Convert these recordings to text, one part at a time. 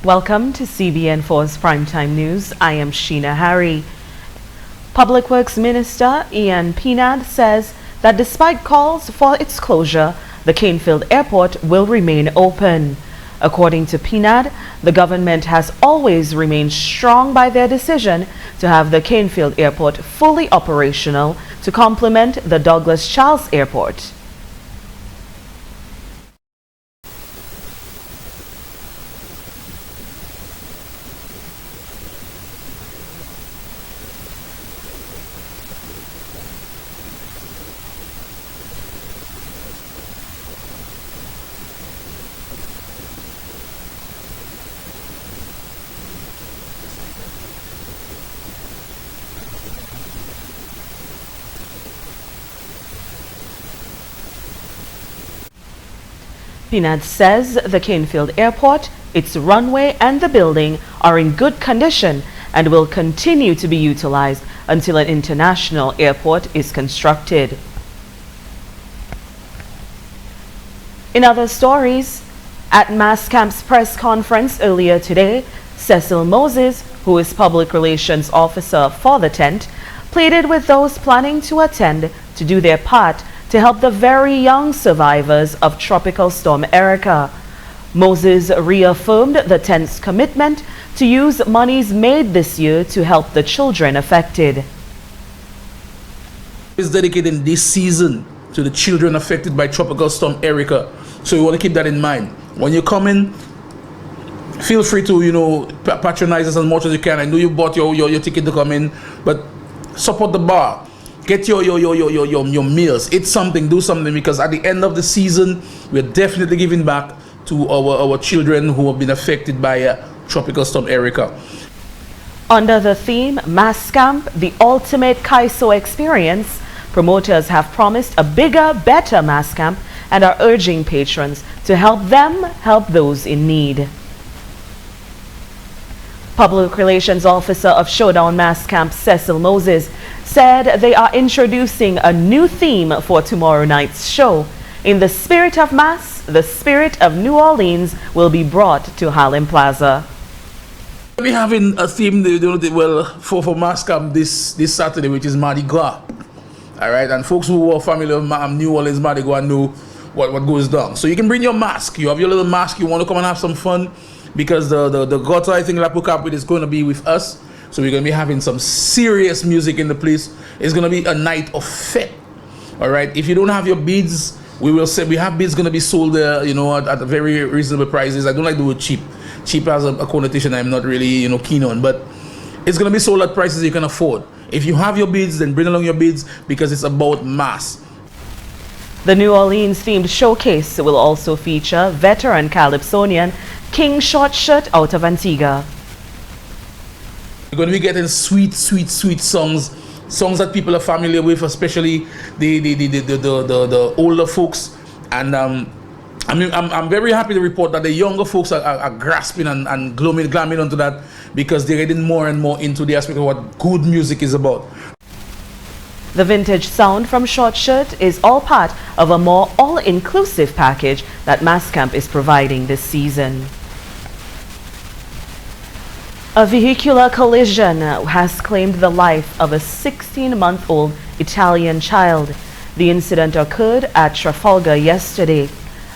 Welcome to CBN4's Primetime News. I am Sheena Harry. Public Works Minister Ian Pinad says that despite calls for its closure, the Canefield Airport will remain open. According to Pinad, the government has always remained strong by their decision to have the Canefield Airport fully operational to complement the Douglas Charles Airport. Pinad says the Canefield Airport, its runway and the building are in good condition and will continue to be utilized until an international airport is constructed. In other stories, at Masscamp's press conference earlier today, Cecil Moses, who is Public Relations Officer for the tent, pleaded with those planning to attend to do their part to help the very young survivors of Tropical Storm Erica. Moses reaffirmed the tent's commitment to use monies made this year to help the children affected. Is dedicating this season to the children affected by Tropical Storm Erica. So you want to keep that in mind. When you come in, feel free to, patronize us as much as you can. I know you bought your ticket to come in, but support the bar. Get your meals, eat something, do something, because at the end of the season, we're definitely giving back to our children who have been affected by Tropical Storm Erica. Under the theme, Masscamp, the ultimate Kaiso experience, promoters have promised a bigger, better Masscamp and are urging patrons to help them help those in need. Public Relations Officer of Showdown Masscamp, Cecil Moses, said they are introducing a new theme for tomorrow night's show. In the spirit of Mass, the spirit of New Orleans will be brought to Harlem Plaza. We're having a theme for Masscamp this Saturday, which is Mardi Gras. All right, and folks who are familiar with New Orleans Mardi Gras know what goes down. So you can bring your mask. You have your little mask. You want to come and have some fun, because the gutter, I think, La Pucapit is going to be with us. So we're going to be having some serious music in the place. It's going to be a night of fete. All right. If you don't have your beads, we will say we have beads going to be sold there, at very reasonable prices. I don't like the word cheap. Cheap has a connotation I'm not really, keen on, but it's going to be sold at prices you can afford. If you have your beads, then bring along your beads, because it's about mass. The New Orleans themed showcase will also feature veteran calypsonian King Short Shirt out of Antigua. We're going to be getting sweet songs that people are familiar with, especially the older folks. And I'm very happy to report that the younger folks are grasping and glamming onto that, because they're getting more and more into the aspect of what good music is about. The vintage sound from Short Shirt is all part of a more all-inclusive package that Masscamp is providing this season. A vehicular collision has claimed the life of a 16-month-old Italian child. The incident occurred at Trafalgar yesterday.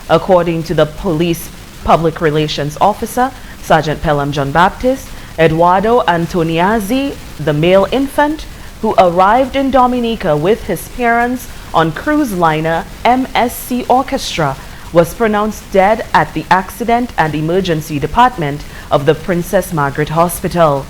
According to the police public relations officer, Sergeant Pelham John Baptist, Eduardo Antoniazzi, the male infant, who arrived in Dominica with his parents on cruise liner MSC Orchestra, was pronounced dead at the Accident and Emergency Department of the Princess Margaret Hospital.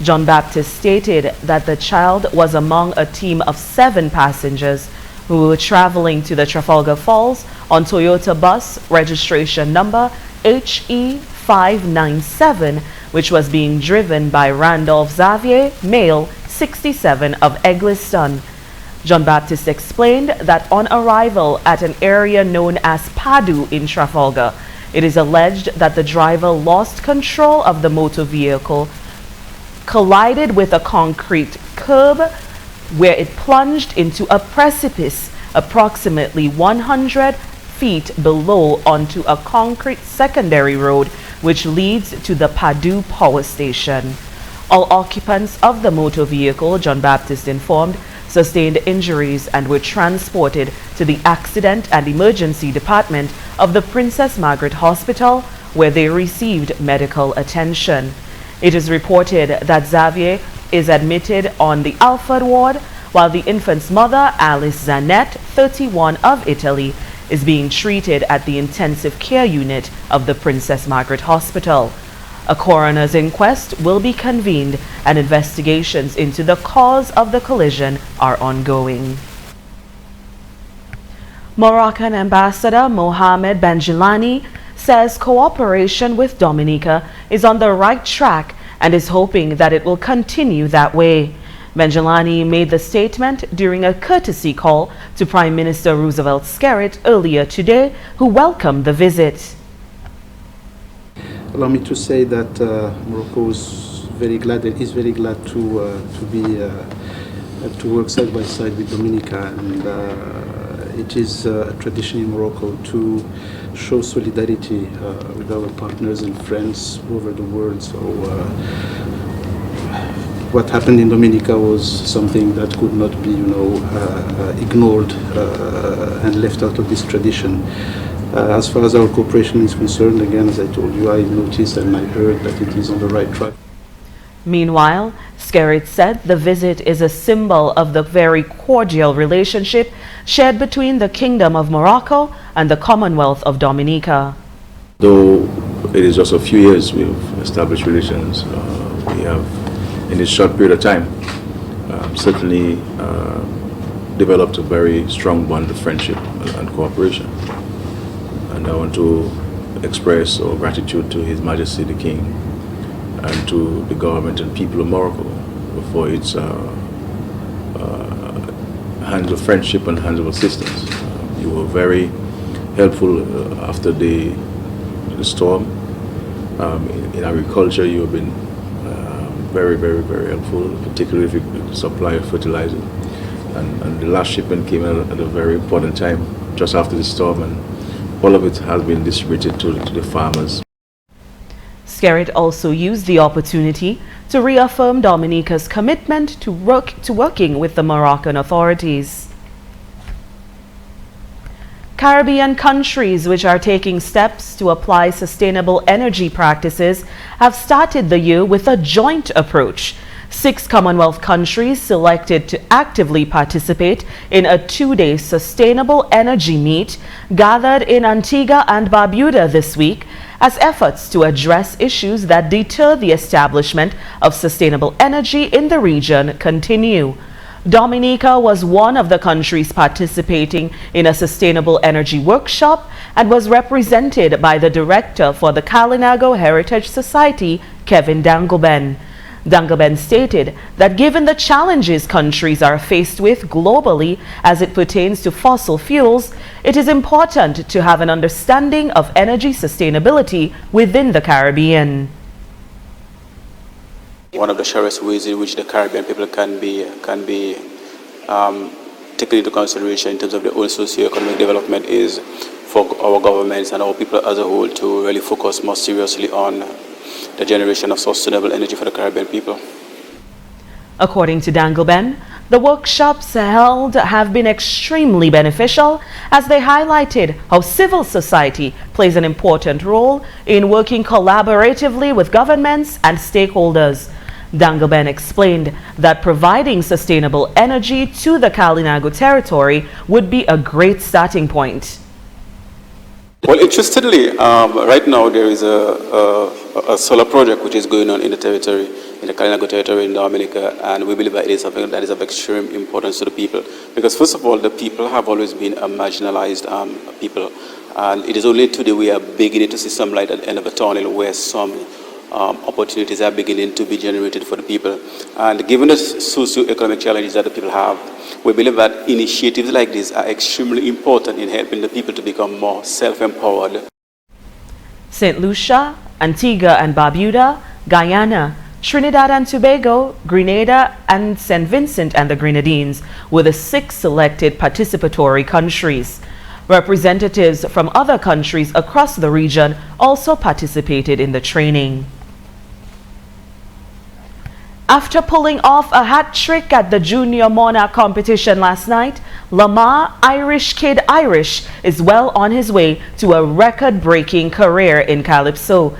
John Baptist stated that the child was among a team of 7 passengers who were traveling to the Trafalgar Falls on Toyota bus registration number HE597, which was being driven by Randolph Xavier, male, 67, of Eggleston. John Baptist explained that on arrival at an area known as Padu in Trafalgar, it is alleged that the driver lost control of the motor vehicle, collided with a concrete curb, where it plunged into a precipice approximately 100 feet below onto a concrete secondary road which leads to the Padu power station. All occupants of the motor vehicle, John Baptist informed, sustained injuries and were transported to the Accident and Emergency Department of the Princess Margaret Hospital, where they received medical attention. It is reported that Xavier is admitted on the Alfred ward, while the infant's mother, Alice Zanet, 31, of Italy, is being treated at the intensive care unit of the Princess Margaret Hospital. A coroner's inquest will be convened and investigations into the cause of the collision are ongoing. Moroccan Ambassador Mohamed Benjilani says cooperation with Dominica is on the right track and is hoping that it will continue that way. Benjilani made the statement during a courtesy call to Prime Minister Roosevelt Skerrit earlier today, who welcomed the visit. Allow me to say that Morocco is very glad to work side by side with Dominica, and it is a tradition in Morocco to show solidarity with our partners and friends over the world. So what happened in Dominica was something that could not be, ignored and left out of this tradition. As far as our cooperation is concerned, again, as I told you, I noticed and I heard that it is on the right track. Meanwhile, Skerrit said the visit is a symbol of the very cordial relationship shared between the Kingdom of Morocco and the Commonwealth of Dominica. Though it is just a few years we've established relations, we have, in this short period of time, certainly developed a very strong bond of friendship and cooperation. And I want to express our gratitude to His Majesty the King and to the government and people of Morocco for its hands of friendship and hands of assistance. You were very helpful after the storm. In agriculture, you have been very, very, very helpful, particularly if you supply fertilizer. And the last shipment came at a very important time, just after the storm, and all of it has been distributed to the farmers. Skerrit also used the opportunity to reaffirm Dominica's commitment to working with the Moroccan authorities. Caribbean countries which are taking steps to apply sustainable energy practices have started the year with a joint approach. 6 Commonwealth countries selected to actively participate in a 2-day sustainable energy meet gathered in Antigua and Barbuda this week as efforts to address issues that deter the establishment of sustainable energy in the region continue. Dominica was one of the countries participating in a sustainable energy workshop and was represented by the director for the Kalinago Heritage Society, Kevin Dangleben. Dangleben stated that given the challenges countries are faced with globally as it pertains to fossil fuels, it is important to have an understanding of energy sustainability within the Caribbean. One of the surest ways in which the Caribbean people can be taken into consideration in terms of their own socio-economic development is for our governments and our people as a whole to really focus more seriously on the generation of sustainable energy for the Caribbean people. According to Dangleben, the workshops held have been extremely beneficial as they highlighted how civil society plays an important role in working collaboratively with governments and stakeholders. Dangleben explained that providing sustainable energy to the Kalinago territory would be a great starting point. Well, interestingly, right now there is a solar project which is going on in the territory, in the Kalinago territory in Dominica, and we believe that it is something that is of extreme importance to the people. Because first of all, the people have always been a marginalized people, and it is only today we are beginning to see some light at the end of the tunnel where some opportunities are beginning to be generated for the people. And given the socio-economic challenges that the people have, we believe that initiatives like this are extremely important in helping the people to become more self-empowered. St. Lucia, Antigua and Barbuda, Guyana, Trinidad and Tobago, Grenada, and St. Vincent and the Grenadines were the 6 selected participatory countries. Representatives from other countries across the region also participated in the training. After pulling off a hat trick at the Junior Monarch competition last night, Lamar Irish Kid Irish is well on his way to a record-breaking career in Calypso.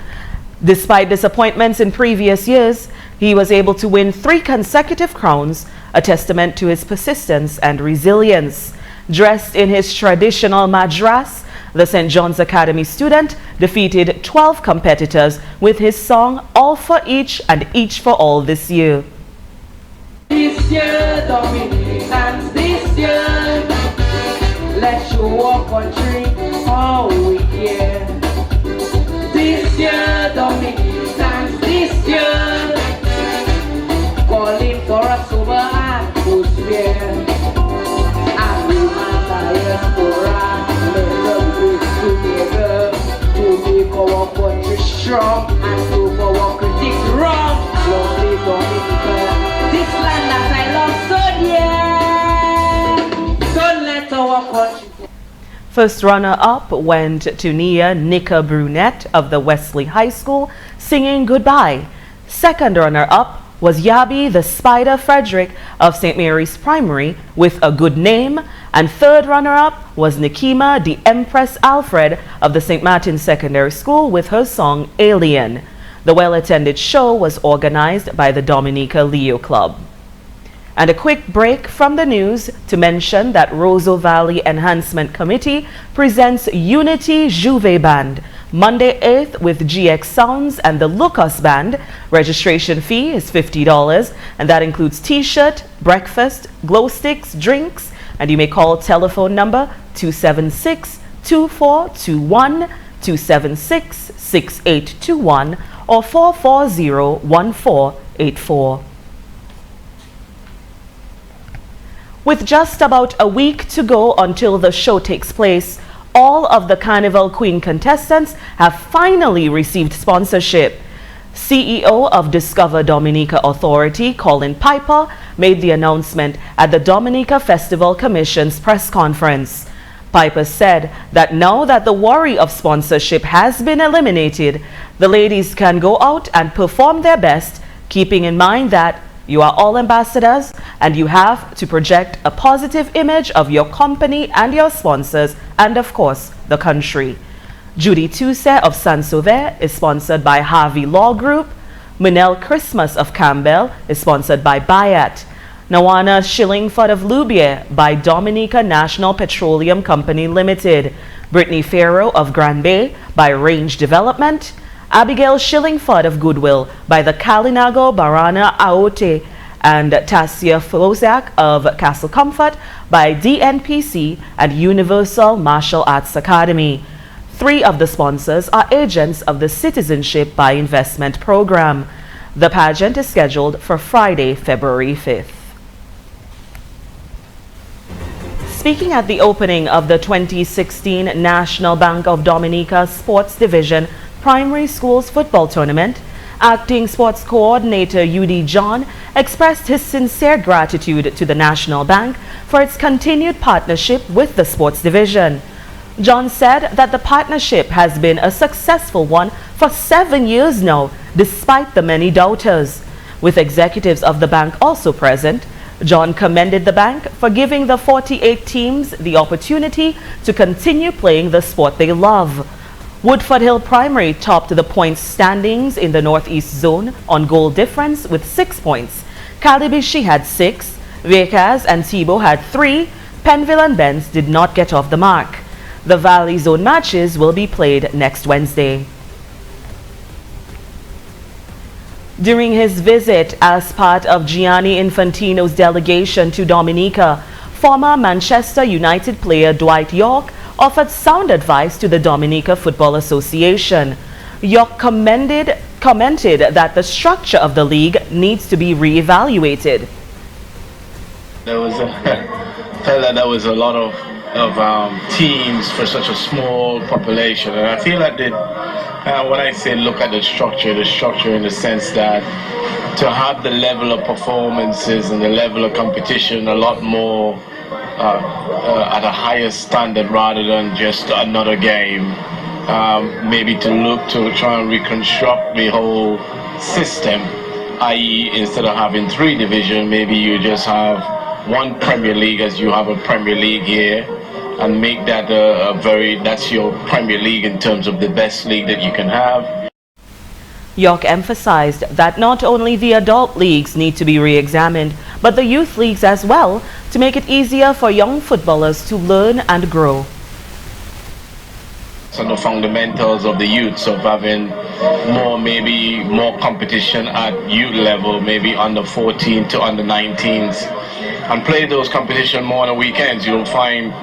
Despite disappointments in previous years, he was able to win 3 consecutive crowns, a testament to his persistence and resilience. Dressed in his traditional madras, the St. John's Academy student defeated 12 competitors with his song All for Each and Each for All this year. This year, Dominicans, this year, let's show our country how we care. This year, Dominicans, this year, calling for a sober atmosphere. And we have a diaspora, together to make our country strong and prove our critics wrong. Long live Dominica, this land that I love so dear. Don't let our country. First runner-up went to Nia Nika Brunette of the Wesley High School, singing Goodbye. Second runner-up was Yabi the Spider Frederick of St. Mary's Primary with A Good Name, and third runner-up was Nikima the Empress Alfred of the St. Martin's Secondary School with her song Alien. The well-attended show was organized by the Dominica Leo Club. And a quick break from the news to mention that Roseau Valley Enhancement Committee presents Unity Juve Band Monday 8th with GX Sounds and the Lucas Band. Registration fee is $50 and that includes t-shirt, breakfast, glow sticks, drinks, and you may call telephone number 276-2421, 276-6821 or 440-1484. With just about a week to go until the show takes place, all of the Carnival Queen contestants have finally received sponsorship. CEO of Discover Dominica Authority, Colin Piper, made the announcement at the Dominica Festival Commission's press conference. Piper said that now that the worry of sponsorship has been eliminated, the ladies can go out and perform their best, keeping in mind that you are all ambassadors and you have to project a positive image of your company and your sponsors and, of course, the country. Judy Toussaint of Saint-Sauveur is sponsored by Harvey Law Group. Manel Christmas of Campbell is sponsored by Bayat. Nawana Shillingford of Lubier by Dominica National Petroleum Company Limited. Brittany Farrow of Grand Bay by Range Development. Abigail Shillingford of Goodwill by the Kalinago Barana Aote, and Tassia Flozak of Castle Comfort by DNPC and Universal Martial Arts Academy. 3 of the sponsors are agents of the Citizenship by Investment program. The pageant is scheduled for Friday, February 5th. Speaking at the opening of the 2016 National Bank of Dominica Sports Division Primary Schools Football Tournament, Acting Sports Coordinator UD John expressed his sincere gratitude to the National Bank for its continued partnership with the sports division. John said that the partnership has been a successful one for 7 years now, despite the many doubters. With executives of the bank also present, John commended the bank for giving the 48 teams the opportunity to continue playing the sport they love. Woodford Hill Primary topped the points standings in the Northeast Zone on goal difference with 6 points. Calibishi had 6, Vacaz and Tebow had 3, Penville and Benz did not get off the mark. The Valley Zone matches will be played next Wednesday. During his visit as part of Gianni Infantino's delegation to Dominica, former Manchester United player Dwight York offered sound advice to the Dominica Football Association. York commented that the structure of the league needs to be re-evaluated. Felt that there was a lot of teams for such a small population, and I feel like when I say look at the structure in the sense that to have the level of performances and the level of competition a lot more at a higher standard rather than just another game. Maybe to look to try and reconstruct the whole system, i.e. instead of having 3 divisions, maybe you just have 1 Premier League as you have a Premier League here, and make that that's your Premier League in terms of the best league that you can have. York emphasized that not only the adult leagues need to be re-examined, but the youth leagues as well, to make it easier for young footballers to learn and grow. So the fundamentals of the youths of having maybe more competition at youth level, maybe under 14 to under 19s, and play those competition more on the weekends. You'll find,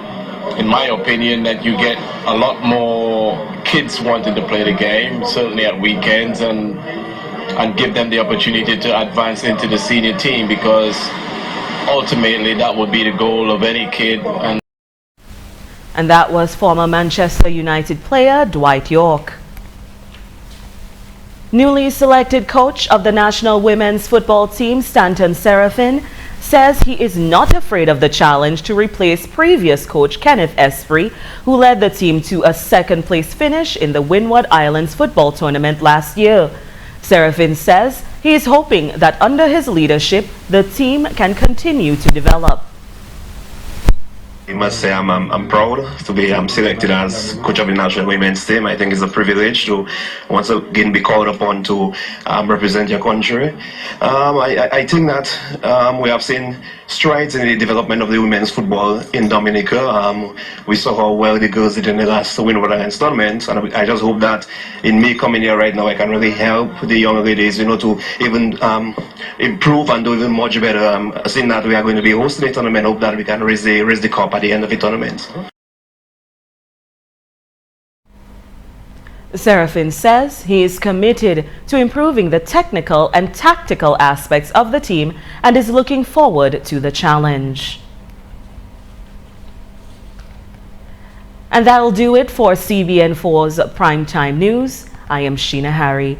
in my opinion, that you get a lot more kids wanting to play the game, certainly at weekends, and give them the opportunity to advance into the senior team, because ultimately that would be the goal of any kid. And that was former Manchester United player Dwight York. Newly selected coach of the national women's football team, Stanton Serafin, says he is not afraid of the challenge to replace previous coach Kenneth Esprit, who led the team to a second-place finish in the Windward Islands football tournament last year. Serafin says he is hoping that under his leadership, the team can continue to develop. I must say I'm proud to be selected as coach of the national women's team. I think it's a privilege to once again be called upon to represent your country. I think that we have seen strides in the development of the women's football in Dominica. We saw how well the girls did in the last Windward Islands tournament, and I just hope that in me coming here right now, I can really help the young ladies, to even improve and do even much better. Seeing that we are going to be hosting the tournament, hope that we can raise the cup at the end of the tournament. Serafin says he is committed to improving the technical and tactical aspects of the team and is looking forward to the challenge. And that'll do it for CBN4's Primetime News. I am Sheena Harry.